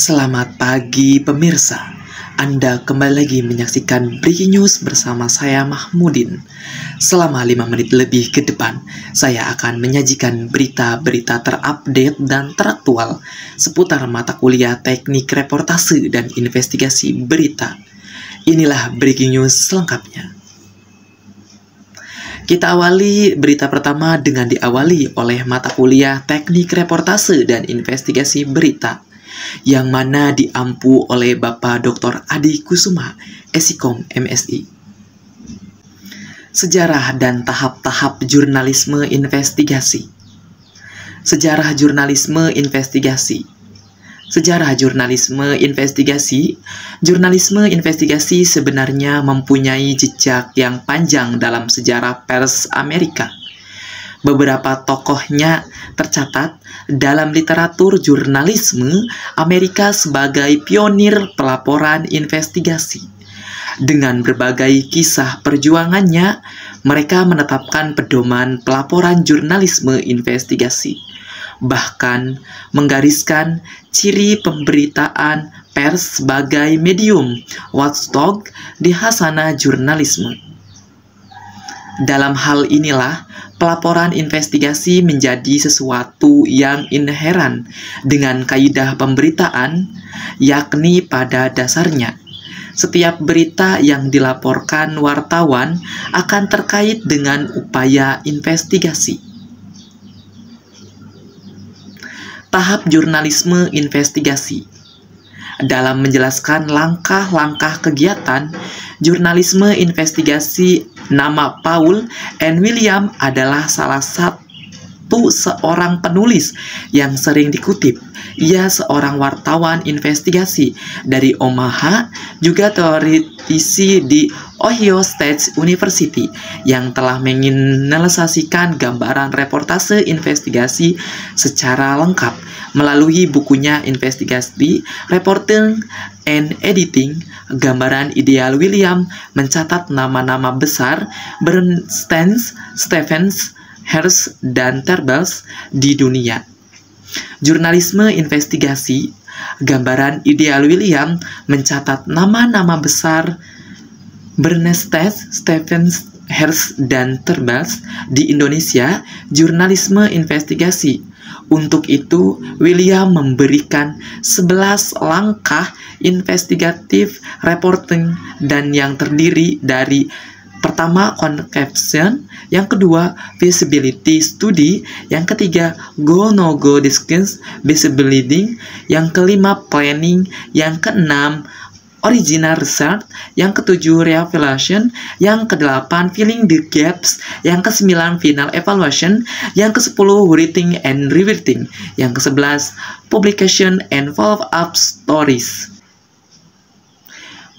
Selamat pagi pemirsa. Anda kembali lagi menyaksikan Breaking News bersama saya Mahmudin. Selama 5 menit lebih ke depan, saya akan menyajikan berita-berita terupdate dan teraktual seputar mata kuliah teknik reportase dan investigasi berita. Inilah Breaking News selengkapnya. Kita awali berita pertama dengan diawali oleh mata kuliah teknik reportase dan investigasi berita, yang mana diampu oleh Bapak Dr. Adi Kusuma, Esikom MSI. Sejarah dan tahap-tahap jurnalisme investigasi. Sejarah jurnalisme investigasi. Sejarah jurnalisme investigasi. Jurnalisme investigasi sebenarnya mempunyai jejak yang panjang dalam sejarah pers Amerika. Beberapa tokohnya tercatat dalam literatur jurnalisme Amerika sebagai pionir pelaporan investigasi. Dengan berbagai kisah perjuangannya, mereka menetapkan pedoman pelaporan jurnalisme investigasi, bahkan menggariskan ciri pemberitaan pers sebagai medium watchdog di khasanah jurnalisme. Dalam hal inilah, pelaporan investigasi menjadi sesuatu yang inheren dengan kaidah pemberitaan, yakni pada dasarnya setiap berita yang dilaporkan wartawan akan terkait dengan upaya investigasi. Tahap jurnalisme investigasi. Dalam menjelaskan langkah-langkah kegiatan jurnalisme investigasi, nama Paul and William adalah salah satu seorang penulis yang sering dikutip. Ia seorang wartawan investigasi dari Omaha, juga teoretisi di Ohio State University yang telah menyelesaikan gambaran reportase investigasi secara lengkap melalui bukunya Investigasi, Reporting and Editing. Gambaran ideal William mencatat nama-nama besar Bernstein, Stephens, Hearst, dan Terbels di dunia. Jurnalisme investigasi. Gambaran ideal William mencatat nama-nama besar Bernstein, Stephens, Hearst, dan Terbels di Indonesia. Jurnalisme investigasi. Untuk itu, William memberikan 11 langkah investigatif reporting dan yang terdiri dari: pertama, conception; yang kedua, feasibility study; yang ketiga, go-no-go discussion, visibility; yang kelima, planning; yang keenam, original research; yang ketujuh, revelation; yang kedelapan, filling the gaps; yang kesembilan, final evaluation; yang kesepuluh, writing and rewriting; yang kesebelas, publication and follow-up stories.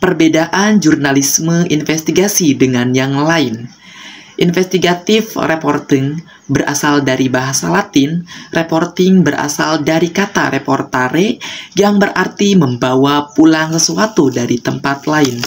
Perbedaan jurnalisme investigasi dengan yang lain. Investigative reporting berasal dari bahasa Latin, reporting berasal dari kata reportare yang berarti membawa pulang sesuatu dari tempat lain.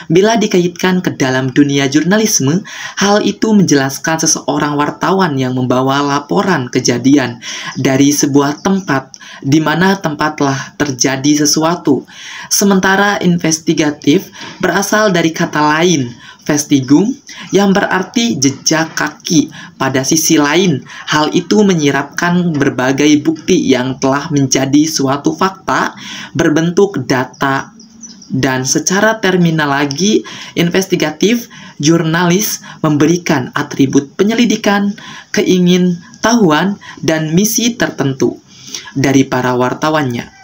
Bila dikaitkan ke dalam dunia jurnalisme, hal itu menjelaskan seseorang wartawan yang membawa laporan kejadian dari sebuah tempat di mana tempatlah terjadi sesuatu. Sementara investigatif berasal dari kata lain, vestigum, yang berarti jejak kaki. Pada sisi lain, hal itu menyiratkan berbagai bukti yang telah menjadi suatu fakta berbentuk data. Dan secara terminologi investigatif, jurnalis memberikan atribut penyelidikan, keingintahuan, dan misi tertentu dari para wartawannya.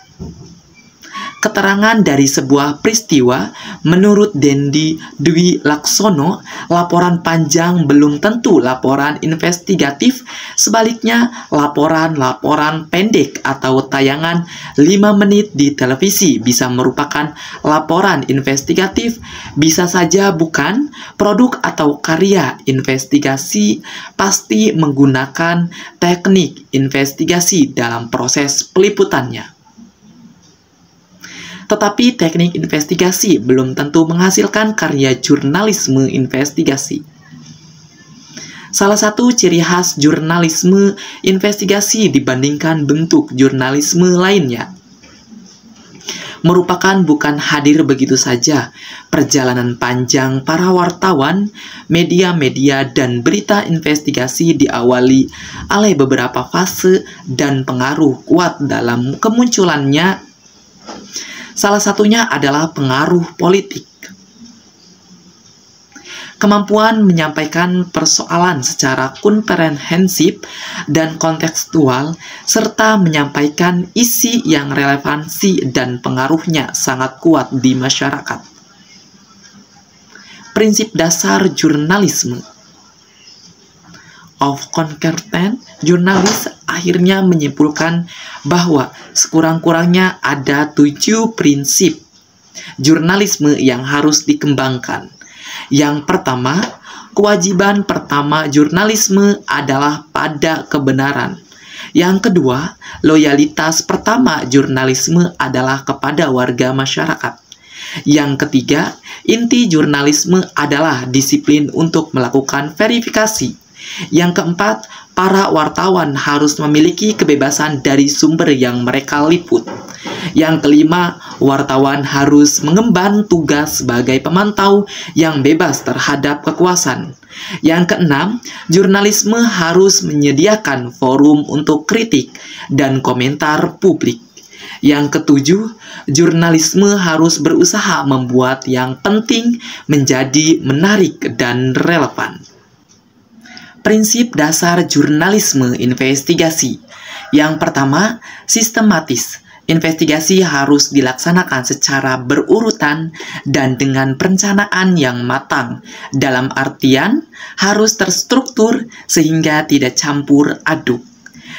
Keterangan dari sebuah peristiwa. Menurut Dendi Dwi Laksono, laporan panjang belum tentu laporan investigatif. Sebaliknya, laporan-laporan pendek atau tayangan 5 menit di televisi bisa merupakan laporan investigatif. Bisa saja bukan. Produk atau karya investigasi pasti menggunakan teknik investigasi dalam proses peliputannya. Tetapi teknik investigasi belum tentu menghasilkan karya jurnalisme investigasi. Salah satu ciri khas jurnalisme investigasi dibandingkan bentuk jurnalisme lainnya merupakan bukan hadir begitu saja. Perjalanan panjang para wartawan, media-media, dan berita investigasi diawali oleh beberapa fase dan pengaruh kuat dalam kemunculannya. Salah satunya adalah pengaruh politik. Kemampuan menyampaikan persoalan secara komprehensif dan kontekstual, serta menyampaikan isi yang relevansi dan pengaruhnya sangat kuat di masyarakat. Prinsip dasar jurnalisme. Of Concordant, jurnalis akhirnya menyimpulkan bahwa sekurang-kurangnya ada 7 prinsip jurnalisme yang harus dikembangkan. Yang pertama, kewajiban pertama jurnalisme adalah pada kebenaran. Yang kedua, loyalitas pertama jurnalisme adalah kepada warga masyarakat. Yang ketiga, inti jurnalisme adalah disiplin untuk melakukan verifikasi. Yang keempat, para wartawan harus memiliki kebebasan dari sumber yang mereka liput. Yang kelima, wartawan harus mengemban tugas sebagai pemantau yang bebas terhadap kekuasaan. Yang keenam, jurnalisme harus menyediakan forum untuk kritik dan komentar publik. Yang ketujuh, jurnalisme harus berusaha membuat yang penting menjadi menarik dan relevan. Prinsip dasar jurnalisme investigasi. Yang pertama, sistematis. Investigasi harus dilaksanakan secara berurutan dan dengan perencanaan yang matang. Dalam artian, harus terstruktur sehingga tidak campur aduk.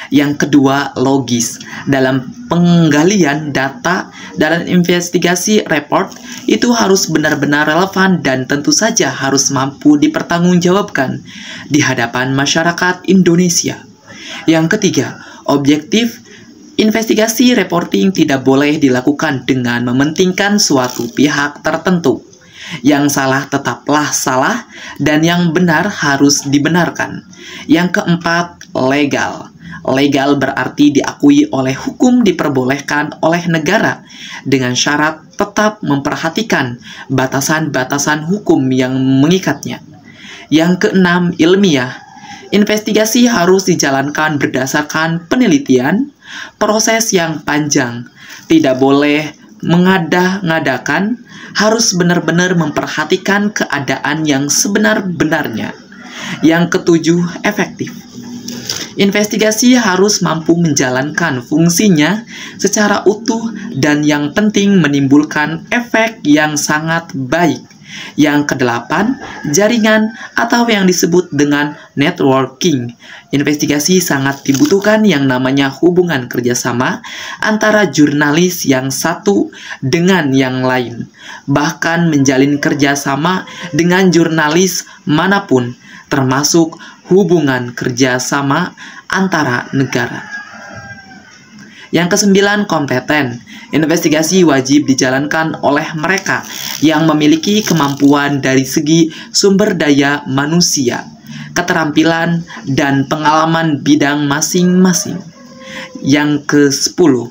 Yang kedua, logis. Dalam penggalian data dalam investigasi report, itu harus benar-benar relevan dan tentu saja harus mampu dipertanggungjawabkan di hadapan masyarakat Indonesia. Yang ketiga, objektif. Investigasi reporting tidak boleh dilakukan dengan mementingkan suatu pihak tertentu. Yang salah tetaplah salah dan yang benar harus dibenarkan. Yang keempat, legal. Legal berarti diakui oleh hukum, diperbolehkan oleh negara dengan syarat tetap memperhatikan batasan-batasan hukum yang mengikatnya. Yang keenam, ilmiah. Investigasi harus dijalankan berdasarkan penelitian, proses yang panjang, tidak boleh mengada-ngadakan, harus benar-benar memperhatikan keadaan yang sebenar-benarnya. Yang ketujuh, efektif. Investigasi harus mampu menjalankan fungsinya secara utuh dan yang penting menimbulkan efek yang sangat baik. Yang kedelapan, jaringan atau yang disebut dengan networking. Investigasi sangat dibutuhkan yang namanya hubungan kerjasama antara jurnalis yang satu dengan yang lain. Bahkan menjalin kerjasama dengan jurnalis manapun, termasuk hubungan kerjasama antara negara. Yang kesembilan, kompeten. Investigasi wajib dijalankan oleh mereka yang memiliki kemampuan dari segi sumber daya manusia, keterampilan, dan pengalaman bidang masing-masing. Yang ke-10,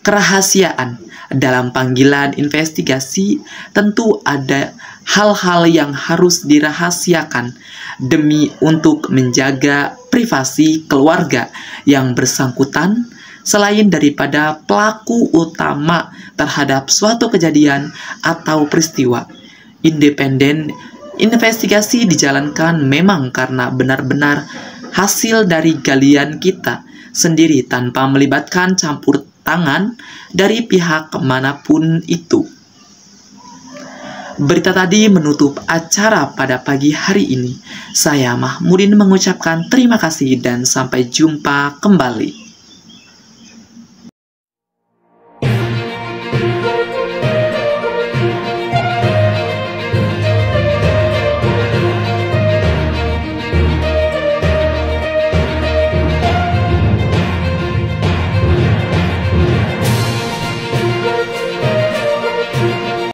kerahasiaan. Dalam panggilan investigasi, tentu ada hal-hal yang harus dirahasiakan demi untuk menjaga privasi keluarga yang bersangkutan, selain daripada pelaku utama terhadap suatu kejadian atau peristiwa. Independen, investigasi dijalankan memang karena benar-benar hasil dari galian kita sendiri tanpa melibatkan campur tangan dari pihak manapun itu. Berita tadi menutup acara pada pagi hari ini. Saya Mahmudin mengucapkan terima kasih dan sampai jumpa kembali.